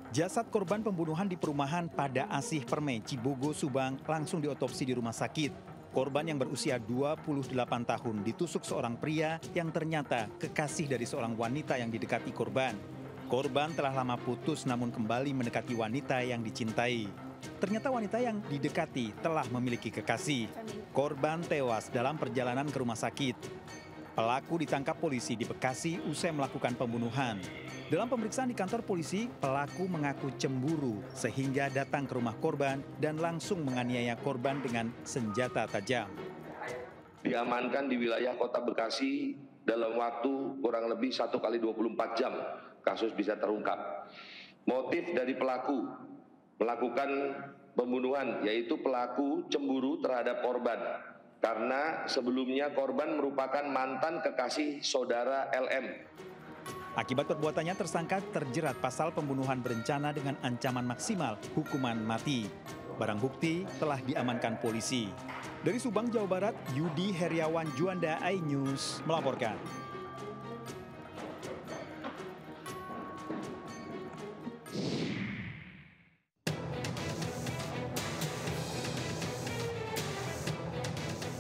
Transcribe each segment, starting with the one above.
Jasad korban pembunuhan di perumahan Pada Asih Permai, Cibogo, Subang langsung diotopsi di rumah sakit. Korban yang berusia 28 tahun ditusuk seorang pria yang ternyata kekasih dari seorang wanita yang didekati korban. Korban telah lama putus namun kembali mendekati wanita yang dicintai. Ternyata wanita yang didekati telah memiliki kekasih. Korban tewas dalam perjalanan ke rumah sakit. Pelaku ditangkap polisi di Bekasi usai melakukan pembunuhan. Dalam pemeriksaan di kantor polisi, pelaku mengaku cemburu sehingga datang ke rumah korban dan langsung menganiaya korban dengan senjata tajam. Diamankan di wilayah kota Bekasi dalam waktu kurang lebih 1 kali 24 jam kasus bisa terungkap. Motif dari pelaku melakukan pembunuhan yaitu pelaku cemburu terhadap korban. Karena sebelumnya korban merupakan mantan kekasih saudara LM. Akibat perbuatannya tersangka terjerat pasal pembunuhan berencana dengan ancaman maksimal hukuman mati. Barang bukti telah diamankan polisi. Dari Subang, Jawa Barat, Yudi Heriawan Juanda, iNews melaporkan.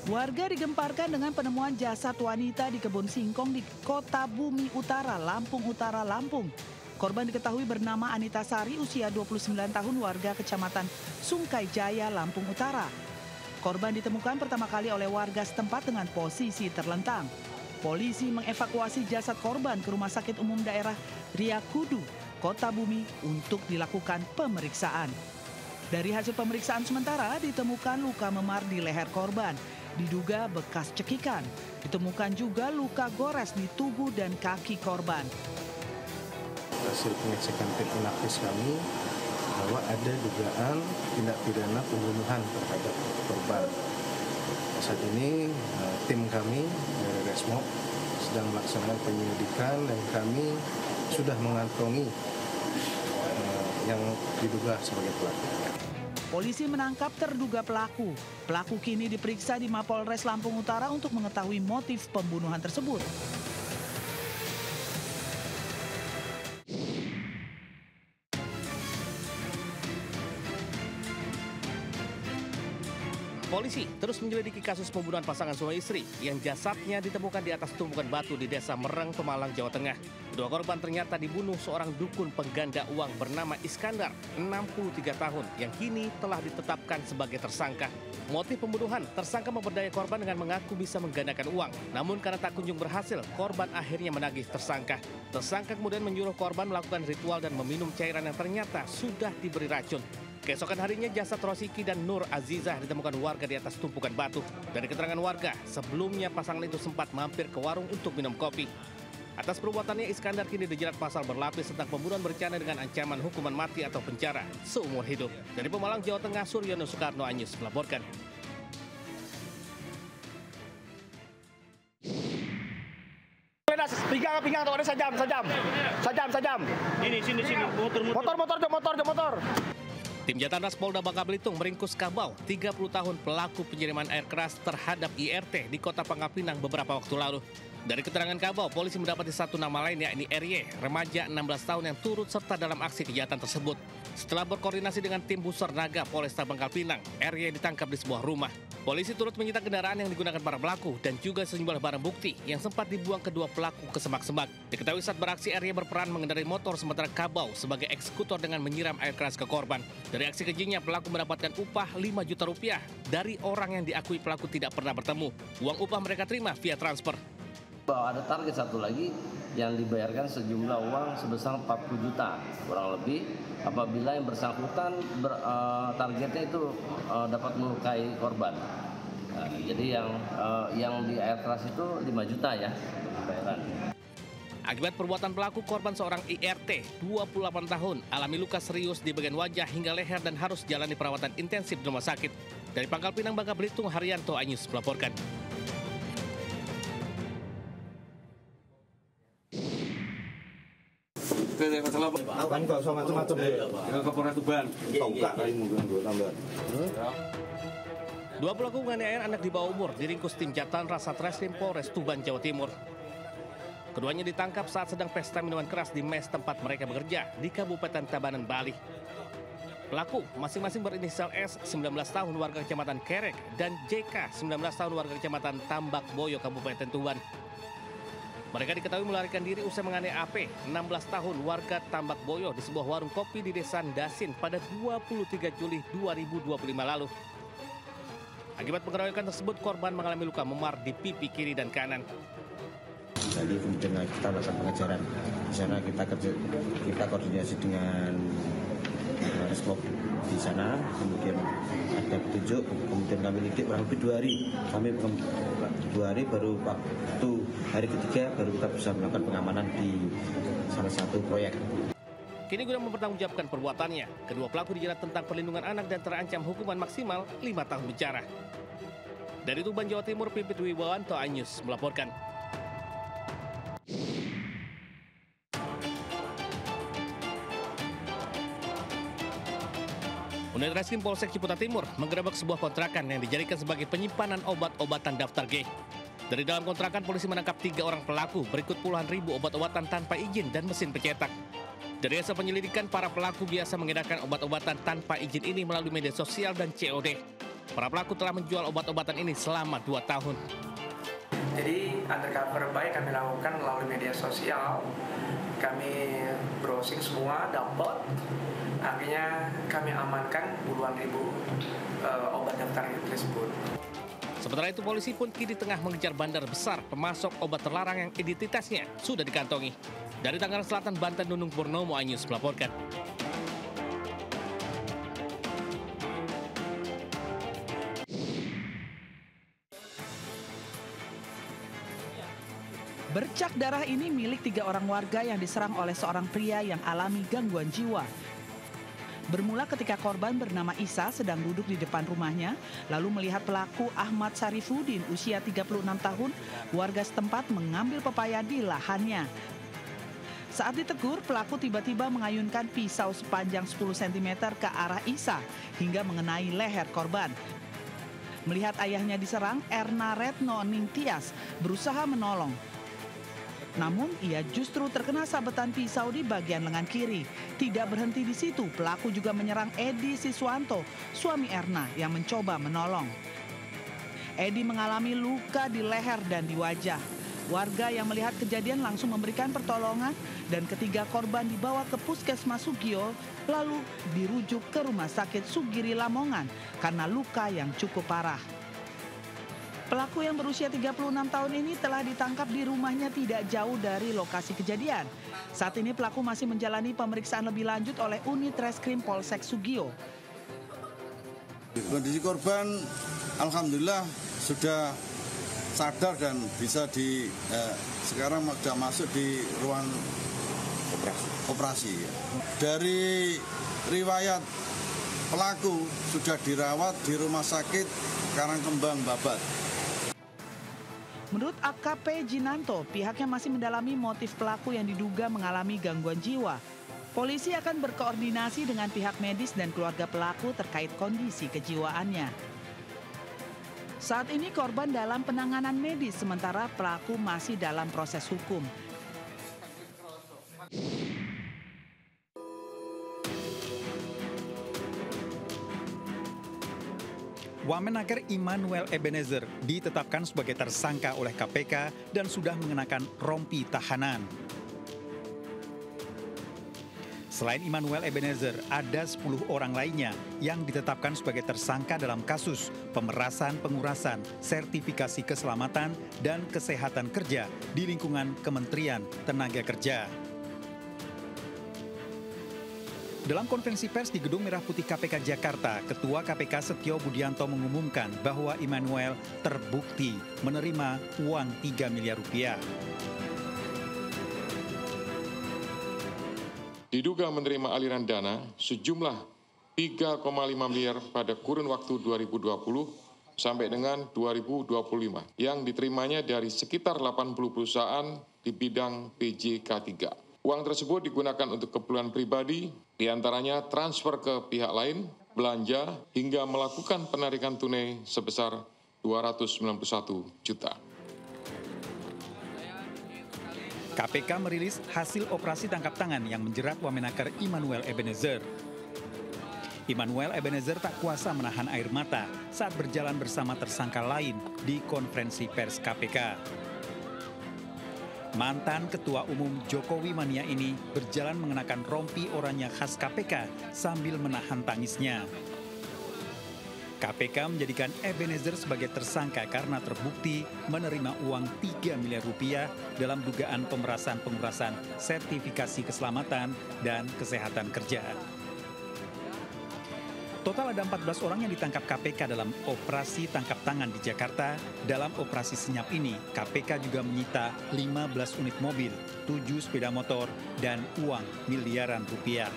Warga digemparkan dengan penemuan jasad wanita di kebun singkong di Kota Bumi Utara, Lampung Utara, Lampung. Korban diketahui bernama Anita Sari, usia 29 tahun, warga Kecamatan Sungkai Jaya, Lampung Utara. Korban ditemukan pertama kali oleh warga setempat dengan posisi terlentang. Polisi mengevakuasi jasad korban ke Rumah Sakit Umum Daerah Riyakudu, Kota Bumi untuk dilakukan pemeriksaan. Dari hasil pemeriksaan sementara ditemukan luka memar di leher korban. Diduga bekas cekikan. Ditemukan juga luka gores di tubuh dan kaki korban. Hasil pengecekan tim inafis kami bahwa ada dugaan tindak pidana pembunuhan terhadap korban. Saat ini tim kami dari Resmob sedang melaksanakan penyelidikan dan kami sudah mengantongi yang diduga sebagai pelaku. Polisi menangkap terduga pelaku. Pelaku kini diperiksa di Mapolres Lampung Utara untuk mengetahui motif pembunuhan tersebut. Polisi terus menyelidiki kasus pembunuhan pasangan suami istri yang jasadnya ditemukan di atas tumpukan batu di Desa Mereng, Pemalang, Jawa Tengah. Kedua korban ternyata dibunuh seorang dukun pengganda uang bernama Iskandar, 63 tahun, yang kini telah ditetapkan sebagai tersangka. Motif pembunuhan, tersangka memperdaya korban dengan mengaku bisa menggandakan uang. Namun karena tak kunjung berhasil, korban akhirnya menagih tersangka. Tersangka kemudian menyuruh korban melakukan ritual dan meminum cairan yang ternyata sudah diberi racun. Keesokan harinya jasad Rosiki dan Nur Azizah ditemukan warga di atas tumpukan batu. Dari keterangan warga, sebelumnya pasangan itu sempat mampir ke warung untuk minum kopi. Atas perbuatannya, Iskandar kini dijerat pasal berlapis tentang pembunuhan berencana dengan ancaman hukuman mati atau penjara seumur hidup. Dari Pemalang, Jawa Tengah, Suryono Soekarno, iNews melaporkan. Pinggang tuh ada sajam. Ini sini motor. Tim Jatantras Polda Bangka Belitung meringkus Kabau, 30 tahun pelaku penyiraman air keras terhadap IRT di Kota Pangkal Pinang beberapa waktu lalu. Dari keterangan Kabau, polisi mendapati satu nama lain yakni RY, remaja 16 tahun yang turut serta dalam aksi kejahatan tersebut. Setelah berkoordinasi dengan tim Pusar Naga Polresta Pangkal Pinang, RY ditangkap di sebuah rumah. Polisi turut menyita kendaraan yang digunakan para pelaku dan juga sejumlah barang bukti yang sempat dibuang kedua pelaku ke semak-semak. Diketahui saat beraksi, RY berperan mengendarai motor sementara Kabau sebagai eksekutor dengan menyiram air keras ke korban. Dari aksi kejinya, pelaku mendapatkan upah 5 juta rupiah dari orang yang diakui pelaku tidak pernah bertemu. Uang upah mereka terima via transfer. Ada target satu lagi yang dibayarkan sejumlah uang sebesar 40 juta kurang lebih apabila yang bersangkutan targetnya itu dapat melukai korban. Jadi yang di air keras itu 5 juta ya bayaran. Akibat perbuatan pelaku, korban seorang IRT 28 tahun alami luka serius di bagian wajah hingga leher dan harus jalani perawatan intensif di rumah sakit. Dari Pangkal Pinang, Bangka Belitung, Haryanto, iNews melaporkan. Kan kok sama macam-macam ya. Ke Polres Tuban. Tongkak kali mungkin gue tambah. Dua pelaku penganiayaan anak di bawah umur diringkus tim Jatantras Satreskrim Polres Tuban, Jawa Timur. Keduanya ditangkap saat sedang pesta minuman keras di mes tempat mereka bekerja di Kabupaten Tabanan, Bali. Pelaku masing-masing berinisial S, 19 tahun warga Kecamatan Kerek, dan JK, 19 tahun warga Kecamatan Tambak Boyo, Kabupaten Tuban. Mereka diketahui melarikan diri usai menganiaya AP, 16 tahun warga Tambak Boyo di sebuah warung kopi di Desa Dasin pada 23 Juli 2025 lalu. Akibat pengeroyokan tersebut, korban mengalami luka memar di pipi kiri dan kanan. Jadi kemudian kita melakukan pengejaran. Di sana kita koordinasi dengan Reskop di sana, kemudian ada petunjuk, kemudian kami lidik kurang lebih 2 hari. Kami 2 hari baru waktu hari ketiga baru kita bisa melakukan pengamanan di salah satu proyek. Kini guna mempertanggungjawabkan perbuatannya, kedua pelaku dijerat tentang perlindungan anak dan terancam hukuman maksimal 5 tahun penjara. Dari Tuban, Jawa Timur, Pipit Wibawanto, iNews melaporkan. Unit Reskrim Polsek Ciputa Timur menggerebek sebuah kontrakan yang dijadikan sebagai penyimpanan obat-obatan daftar G. Dari dalam kontrakan, polisi menangkap 3 orang pelaku berikut puluhan ribu obat-obatan tanpa izin dan mesin pencetak. Dari hasil penyelidikan, para pelaku biasa mengedarkan obat-obatan tanpa izin ini melalui media sosial dan COD. Para pelaku telah menjual obat-obatan ini selama 2 tahun. Jadi undercover baik kami lakukan melalui media sosial. Kami browsing semua, dapat. Akhirnya kami amankan puluhan ribu obat daftar tersebut. Sementara itu, polisi pun kini tengah mengejar bandar besar pemasok obat terlarang yang identitasnya sudah dikantongi. Dari Tangerang Selatan, Banten, Nunung Purnomo, iNews melaporkan. Bercak darah ini milik 3 orang warga yang diserang oleh seorang pria yang alami gangguan jiwa. Bermula ketika korban bernama Isa sedang duduk di depan rumahnya, lalu melihat pelaku Ahmad Sarifudin usia 36 tahun, warga setempat mengambil pepaya di lahannya. Saat ditegur, pelaku tiba-tiba mengayunkan pisau sepanjang 10 cm ke arah Isa hingga mengenai leher korban. Melihat ayahnya diserang, Erna Retno Ningtyas berusaha menolong. Namun ia justru terkena sabetan pisau di bagian lengan kiri. Tidak berhenti di situ, pelaku juga menyerang Edi Siswanto, suami Erna yang mencoba menolong. Edi mengalami luka di leher dan di wajah. Warga yang melihat kejadian langsung memberikan pertolongan dan ketiga korban dibawa ke Puskesmas Sugio lalu dirujuk ke Rumah Sakit Sugiri Lamongan karena luka yang cukup parah. Pelaku yang berusia 36 tahun ini telah ditangkap di rumahnya tidak jauh dari lokasi kejadian. Saat ini pelaku masih menjalani pemeriksaan lebih lanjut oleh Unit Reskrim Polsek Sugio. Kondisi korban alhamdulillah sudah sadar dan bisa sekarang sudah masuk di ruang operasi. Dari riwayat pelaku sudah dirawat di Rumah Sakit Karangkembang, Babat. Menurut AKP Jinanto, pihaknya masih mendalami motif pelaku yang diduga mengalami gangguan jiwa. Polisi akan berkoordinasi dengan pihak medis dan keluarga pelaku terkait kondisi kejiwaannya. Saat ini korban dalam penanganan medis, sementara pelaku masih dalam proses hukum. Wamenaker Immanuel Ebenezer ditetapkan sebagai tersangka oleh KPK dan sudah mengenakan rompi tahanan. Selain Immanuel Ebenezer, ada 10 orang lainnya yang ditetapkan sebagai tersangka dalam kasus pemerasan pengurasan sertifikasi keselamatan dan kesehatan kerja di lingkungan Kementerian Tenaga Kerja. Dalam konferensi pers di Gedung Merah Putih KPK Jakarta, Ketua KPK Setio Budianto mengumumkan bahwa Immanuel terbukti menerima uang 3 miliar rupiah. Diduga menerima aliran dana sejumlah 3,5 miliar pada kurun waktu 2020 sampai dengan 2025 yang diterimanya dari sekitar 80 perusahaan di bidang PJK3. Uang tersebut digunakan untuk keperluan pribadi, diantaranya transfer ke pihak lain, belanja, hingga melakukan penarikan tunai sebesar 291 juta. KPK merilis hasil operasi tangkap tangan yang menjerat Wamenaker Immanuel Ebenezer. Immanuel Ebenezer tak kuasa menahan air mata saat berjalan bersama tersangka lain di konferensi pers KPK. Mantan Ketua Umum Jokowi Mania ini berjalan mengenakan rompi oranye khas KPK sambil menahan tangisnya. KPK menjadikan Ebenezer sebagai tersangka karena terbukti menerima uang 3 miliar rupiah dalam dugaan pemerasan-pemerasan sertifikasi keselamatan dan kesehatan kerja. Total ada 14 orang yang ditangkap KPK dalam operasi tangkap tangan di Jakarta. Dalam operasi senyap ini, KPK juga menyita 15 unit mobil, 7 sepeda motor, dan uang miliaran rupiah.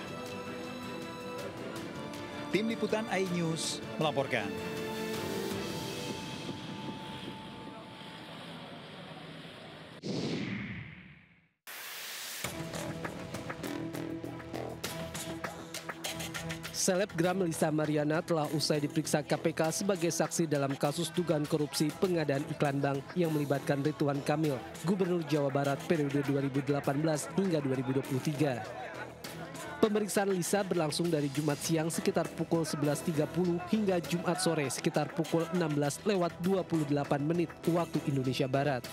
Tim Liputan iNews melaporkan. Selebgram Lisa Mariana telah usai diperiksa KPK sebagai saksi dalam kasus dugaan korupsi pengadaan iklan bank yang melibatkan Ridwan Kamil, Gubernur Jawa Barat periode 2018 hingga 2023. Pemeriksaan Lisa berlangsung dari Jumat siang sekitar pukul 11.30 hingga Jumat sore sekitar pukul 16:28 waktu Indonesia Barat.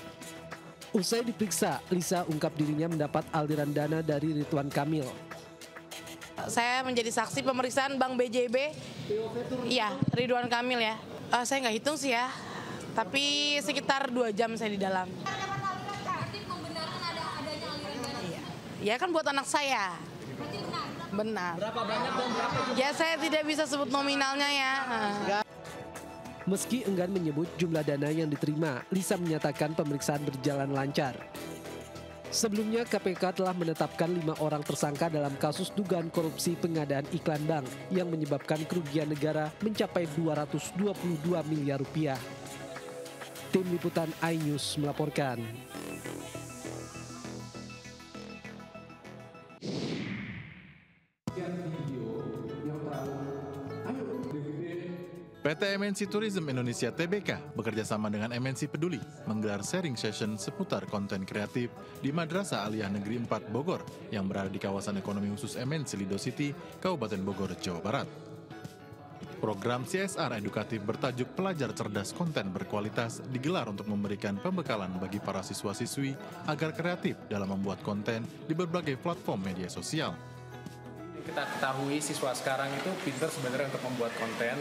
Usai diperiksa, Lisa ungkap dirinya mendapat aliran dana dari Ridwan Kamil. Saya menjadi saksi pemeriksaan Bank BJB, iya Ridwan Kamil ya. Saya nggak hitung sih ya, tapi sekitar 2 jam saya di dalam. Ya kan buat anak saya. Benar. Berapa banyak dan berapa? Ya saya tidak bisa sebut nominalnya ya. Meski enggan menyebut jumlah dana yang diterima, Lisa menyatakan pemeriksaan berjalan lancar. Sebelumnya KPK telah menetapkan 5 orang tersangka dalam kasus dugaan korupsi pengadaan iklan bank yang menyebabkan kerugian negara mencapai 222 miliar rupiah. Tim Liputan iNews melaporkan. PT MNC Tourism Indonesia Tbk bekerjasama dengan MNC Peduli menggelar sharing session seputar konten kreatif di Madrasah Aliyah Negeri 4 Bogor yang berada di kawasan ekonomi khusus MNC Lido City, Kabupaten Bogor, Jawa Barat. Program CSR edukatif bertajuk Pelajar Cerdas Konten Berkualitas digelar untuk memberikan pembekalan bagi para siswa-siswi agar kreatif dalam membuat konten di berbagai platform media sosial. Kita ketahui siswa sekarang itu pintar sebenarnya untuk membuat konten.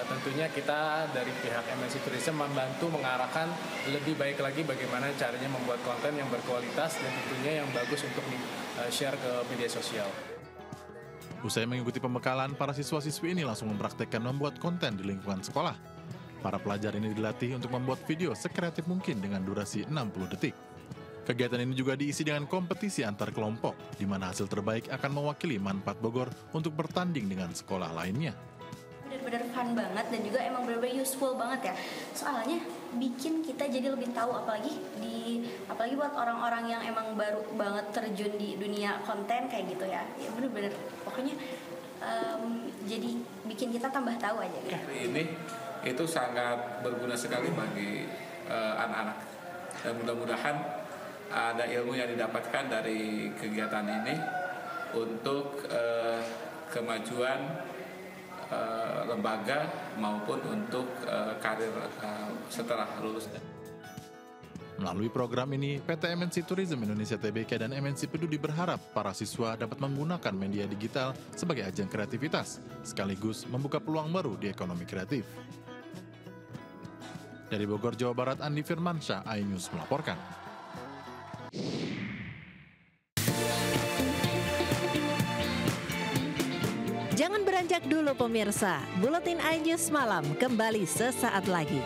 Tentunya kita dari pihak MNC Tourism membantu mengarahkan lebih baik lagi bagaimana caranya membuat konten yang berkualitas dan tentunya yang bagus untuk di-share ke media sosial. Usai mengikuti pembekalan, para siswa-siswi ini langsung mempraktekkan membuat konten di lingkungan sekolah. Para pelajar ini dilatih untuk membuat video sekreatif mungkin dengan durasi 60 detik. Kegiatan ini juga diisi dengan kompetisi antar kelompok, di mana hasil terbaik akan mewakili Manfaat Bogor untuk bertanding dengan sekolah lainnya. Benar-benar fun banget dan juga emang benar-benar useful banget ya. Soalnya bikin kita jadi lebih tahu, apalagi buat orang-orang yang emang baru banget terjun di dunia konten kayak gitu ya. Ya benar-benar pokoknya jadi bikin kita tambah tahu aja gitu. Ini itu sangat berguna sekali bagi anak-anak. Dan mudah-mudahan ada ilmu yang didapatkan dari kegiatan ini untuk kemajuan lembaga maupun untuk karir setelah lulus. Melalui program ini, PT MNC Tourism Indonesia Tbk dan MNC Peduli berharap para siswa dapat menggunakan media digital sebagai ajang kreativitas, sekaligus membuka peluang baru di ekonomi kreatif. Dari Bogor, Jawa Barat, Andi Firmansyah, iNews melaporkan. Jangan beranjak dulu pemirsa, Buletin iNews Malam kembali sesaat lagi.